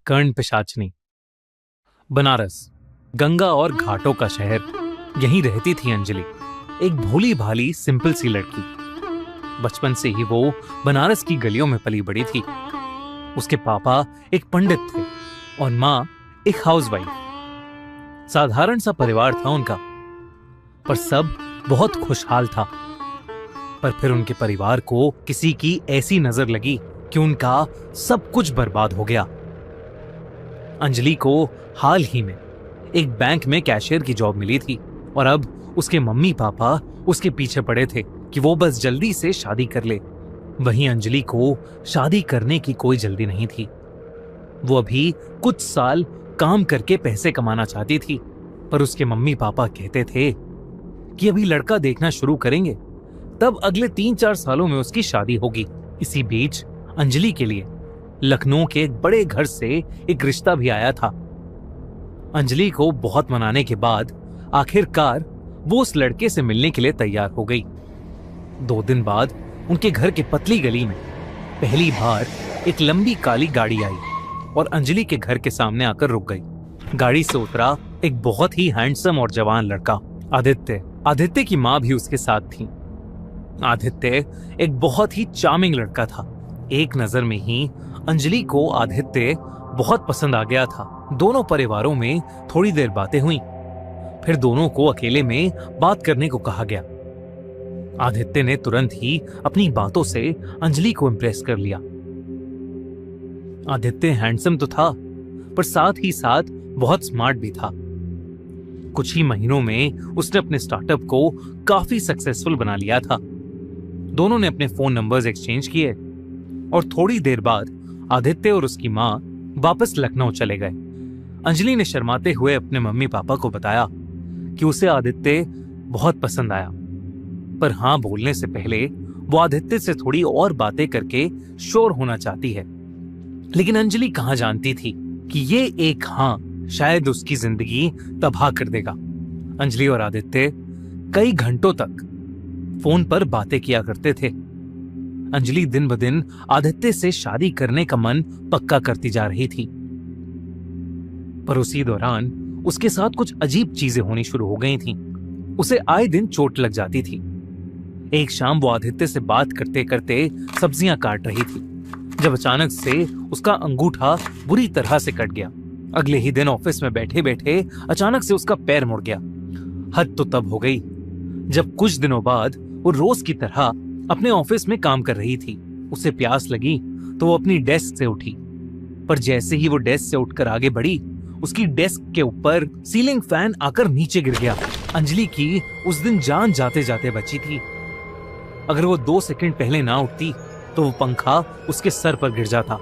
कर्ण पिशाचनी। बनारस, गंगा और घाटों का शहर, यहीं रहती थी अंजलि, एक भोली भाली सिंपल सी लड़की। बचपन से ही वो बनारस की गलियों में पली बड़ी थी। उसके पापा एक पंडित थे और माँ एक हाउसवाइफ। साधारण सा परिवार था उनका, पर सब बहुत खुशहाल था। पर फिर उनके परिवार को किसी की ऐसी नजर लगी कि उनका सब कुछ बर्बाद हो गया। अंजलि को हाल ही में एक बैंक में कैशियर की जॉब मिली थी और अब उसके मम्मी पापा उसके पीछे पड़े थे कि वो बस जल्दी से शादी कर ले। वहीं अंजलि को शादी करने की कोई जल्दी नहीं थी। वो अभी कुछ साल काम करके पैसे कमाना चाहती थी, पर उसके मम्मी पापा कहते थे कि अभी लड़का देखना शुरू करेंगे, तब अगले 3-4 सालों में उसकी शादी होगी। इसी बीच अंजलि के लिए लखनऊ के एक बड़े घर से एक रिश्ता भी आया था। अंजलि को बहुत मनाने के बाद आखिरकार वो उस लड़के से मिलने के लिए तैयार हो गई। 2 दिन बाद उनके घर के पतली गली में पहली बार एक लंबी काली गाड़ी आई और अंजलि के घर के सामने आकर रुक गई। गाड़ी से उतरा एक बहुत ही हैंडसम और जवान लड़का, आदित्य। आदित्य की माँ भी उसके साथ थी। आदित्य एक बहुत ही चार्मिंग लड़का था। एक नजर में ही अंजलि को आदित्य बहुत पसंद आ गया था। दोनों परिवारों में थोड़ी देर बातें हुई, फिर दोनों को अकेले में बात करने को कहा गया। आदित्य ने तुरंत ही अपनी बातों से अंजलि को इम्प्रेस कर लिया। आदित्य हैंडसम तो था, पर साथ ही साथ बहुत स्मार्ट भी था। कुछ ही महीनों में उसने अपने स्टार्टअप को काफी सक्सेसफुल बना लिया था। दोनों ने अपने फोन नंबर्स एक्सचेंज किए और थोड़ी देर बाद आदित्य और उसकी माँ वापस लखनऊ चले गए। अंजलि ने शर्माते हुए अपने मम्मी पापा को बताया कि उसे आदित्य बहुत पसंद आया, पर हाँ बोलने से पहले वो आदित्य से थोड़ी और बातें करके श्योर होना चाहती है। लेकिन अंजलि कहाँ जानती थी कि ये एक हाँ शायद उसकी जिंदगी तबाह कर देगा। अंजलि और आदित्य कई घंटों तक फोन पर बातें किया करते थे। अंजलि दिन ब दिन आदित्य से शादी करने का मन पक्का करती जा रही थी, पर उसी दौरान उसके साथ कुछ अजीब चीजें होनी शुरू हो गई थीं। उसे आए दिन चोट लग जाती थी। एक शाम वो आदित्य से बात करते करते सब्जियां काट रही थी, जब अचानक से उसका अंगूठा बुरी तरह से कट गया। अगले ही दिन ऑफिस में बैठे बैठे अचानक से उसका पैर मुड़ गया। हद तो तब हो गई जब कुछ दिनों बाद वो रोज की तरह अपने ऑफिस में काम कर रही थी। उसे प्यास लगी तो वो अपनी डेस्क से उठी, पर जैसे ही वो डेस्क से उठकर आगे बढ़ी, उसकी डेस्क के ऊपर सीलिंग फैन आकर नीचे गिर गया। अंजलि की उस दिन जान जाते जाते बची थी। अगर वो 2 सेकंड पहले ना उठती तो वो पंखा उसके सर पर गिर जाता।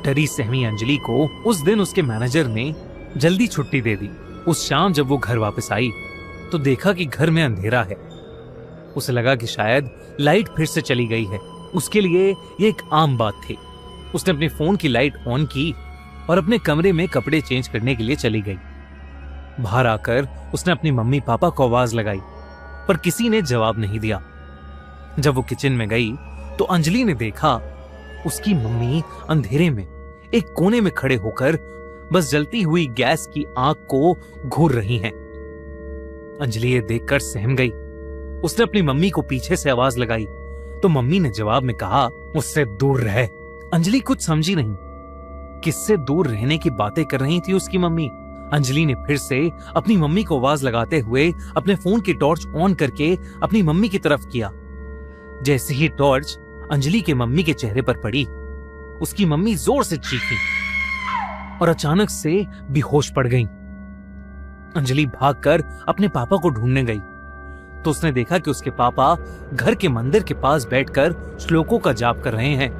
डरी सहमी अंजलि को उस दिन उसके मैनेजर ने जल्दी छुट्टी दे दी। उस शाम जब वो घर वापस आई तो देखा कि घर में अंधेरा है। उसे लगा कि शायद लाइट फिर से चली गई है। उसके लिए ये एक आम बात थी। उसने अपने फोन की लाइट ऑन की और अपने कमरे में कपड़े चेंज करने के लिए चली गई। बाहर आकर उसने अपनी मम्मी पापा को आवाज लगाई, पर किसी ने जवाब नहीं दिया। जब वो किचन में गई तो अंजलि ने देखा उसकी मम्मी अंधेरे में एक कोने में खड़े होकर बस जलती हुई गैस की आग को घूर रही हैं। अंजलि ये देखकर सहम गई। उसने अपनी मम्मी को पीछे से आवाज लगाई तो मम्मी ने जवाब में कहा, मुझसे दूर रहे। अंजलि कुछ समझी नहीं, किससे दूर रहने की बातें कर रही थी उसकी मम्मी। अंजलि ने फिर से अपनी मम्मी को आवाज लगाते हुए अपने फोन की टॉर्च ऑन करके अपनी मम्मी की तरफ किया। जैसे ही टॉर्च अंजलि के मम्मी के चेहरे पर पड़ी, उसकी मम्मी जोर से चीखी और अचानक से बेहोश पड़ गई। अंजलि भागकर अपने पापा को ढूंढने गई तो उसने देखा कि उसके पापा घर के मंदिर के पास बैठकर श्लोकों का जाप कर रहे हैं।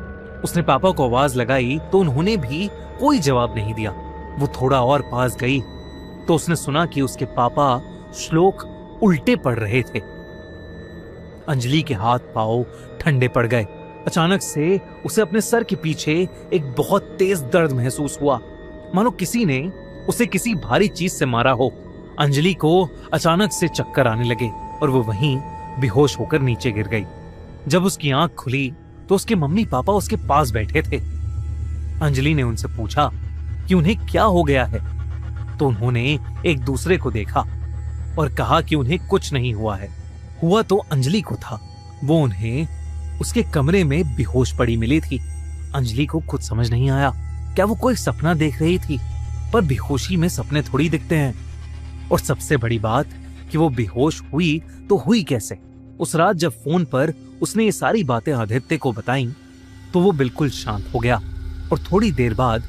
उसने पापा को आवाज लगाई तो उन्होंने भी कोई जवाब नहीं दिया। वो थोड़ा और पास गई तो उसने सुना कि उसके पापा श्लोक उल्टे पढ़ रहे थे। अंजलि के हाथ पांव ठंडे पड़ गए। अचानक से उसे अपने सर के पीछे एक बहुत तेज दर्द महसूस हुआ, मानो किसी ने उसे किसी भारी चीज से मारा हो। अंजलि को अचानक से चक्कर आने लगे और वो वहीं बेहोश होकर नीचे गिर गई। जब उसकी आंख खुली तो उसके मम्मी पापा उसके पास बैठे थे। अंजलि ने उनसे पूछा कि उन्हें क्या हो गया है, तो उन्होंने एक दूसरे को देखा और कहा कि उन्हें कुछ नहीं हुआ है। हुआ तो अंजलि को था। वो उन्हें उसके कमरे में बेहोश पड़ी मिली थी। अंजलि को कुछ समझ नहीं आया, क्या वो कोई सपना देख रही थी? पर बेहोशी में सपने थोड़ी दिखते हैं। और सबसे बड़ी बात कि वो बेहोश हुई तो हुई कैसे? उस रात जब फोन पर उसने ये सारी बातें आदित्य को बताई तो वो बिल्कुल शांत हो गया और थोड़ी देर बाद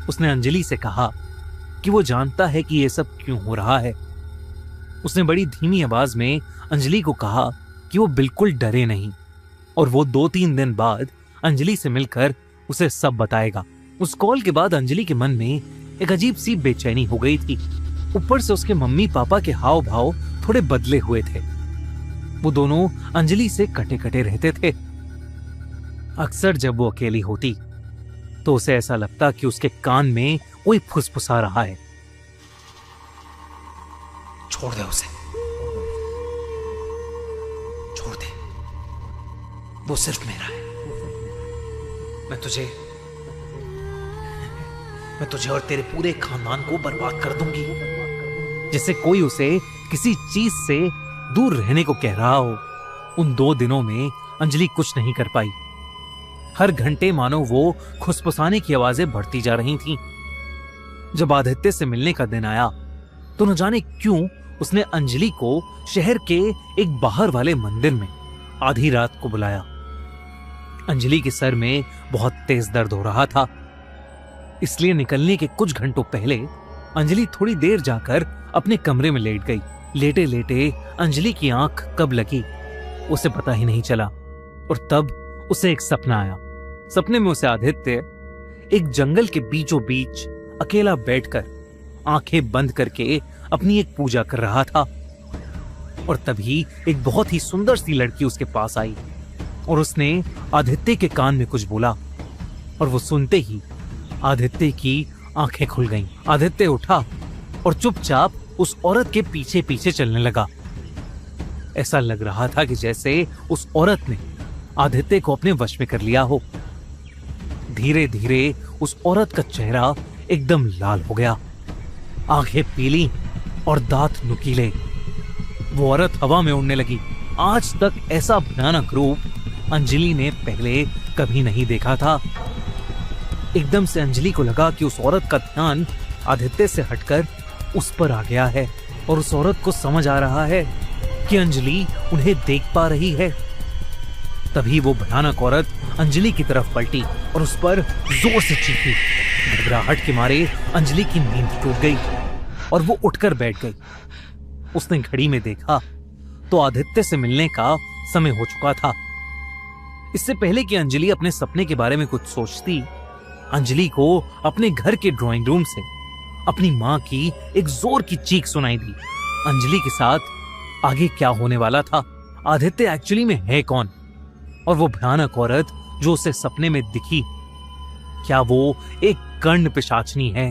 उसने अंजलि से कहा कि वो जानता है कि ये सब क्यों हो रहा है। उसने बड़ी धीमी आवाज में अंजलि को कहा कि वो बिल्कुल डरे नहीं और वो 2-3 दिन बाद अंजलि से मिलकर उसे सब बताएगा। उस कॉल के बाद अंजलि के मन में एक अजीब सी बेचैनी हो गई थी। ऊपर से उसके मम्मी पापा के हाव भाव थोड़े बदले हुए थे। वो दोनों अंजलि से कटे कटे रहते थे। अक्सर जब वो अकेली होती तो उसे ऐसा लगता कि उसके कान में कोई फुसफुसा रहा है। छोड़ दे उसे, छोड़ दे, वो सिर्फ मेरा है। मैं तुझे और तेरे पूरे खानदान को बर्बाद कर दूंगी। जैसे कोई उसे किसी चीज से दूर रहने को कह रहा हो। उन 2 दिनों में अंजलि कुछ नहीं कर पाई। हर घंटे मानो वो खुसफुसाने की आवाजें बढ़ती जा रही थीं। जब आदित्य से मिलने का दिन आया तो न जाने क्यों उसने अंजलि को शहर के एक बाहर वाले मंदिर में आधी रात को बुलाया। अंजलि के सर में बहुत तेज दर्द हो रहा था, इसलिए निकलने के कुछ घंटों पहले अंजलि थोड़ी देर जाकर अपने कमरे में लेट गई। लेटे लेटे अंजलि की आंख कब लगी उसे पता ही नहीं चला और तब उसे एक सपना आया। सपने में उसे आदित्य एक जंगल के बीचों बीच अकेला बैठकर आंखें बंद करके अपनी एक पूजा कर रहा था। और तभी एक बहुत ही सुंदर सी लड़की उसके पास आई और उसने आदित्य के कान में कुछ बोला और वो सुनते ही आदित्य की आंखें खुल गईं। आदित्य उठा और चुपचाप उस औरत के पीछे पीछे चलने लगा। ऐसा लग रहा था कि जैसे उस औरत ने आदित्य को अपने वश में कर लिया हो। धीरे धीरे उस औरत का चेहरा एकदम लाल हो गया, आंखें पीली और दांत नुकीले। वो औरत हवा में उड़ने लगी। आज तक ऐसा भयानक रूप अंजलि ने पहले कभी नहीं देखा था। एकदम से अंजलि को लगा कि उस औरत का ध्यान आदित्य से हटकर उस पर आ गया है और उस औरत को समझ आ रहा है कि अंजलि उन्हें देख पा रही है। तभी वो भयानक औरत अंजलि की तरफ पलटी और उस पर जोर से चीखी। घबराहट के मारे अंजलि की नींद टूट गई और वो उठकर बैठ गई। उसने घड़ी में देखा तो आदित्य से मिलने का समय हो चुका था। इससे पहले कि अंजलि अपने सपने के बारे में कुछ सोचती, अंजलि को अपने घर के ड्राइंग रूम से अपनी मां की एक जोर की चीख सुनाई दी। अंजलि के साथ आगे क्या होने वाला था? आदित्य एक्चुअली में है कौन? और वो भयानक औरत जो उसे सपने में दिखी, क्या वो एक कर्ण पिशाचनी है?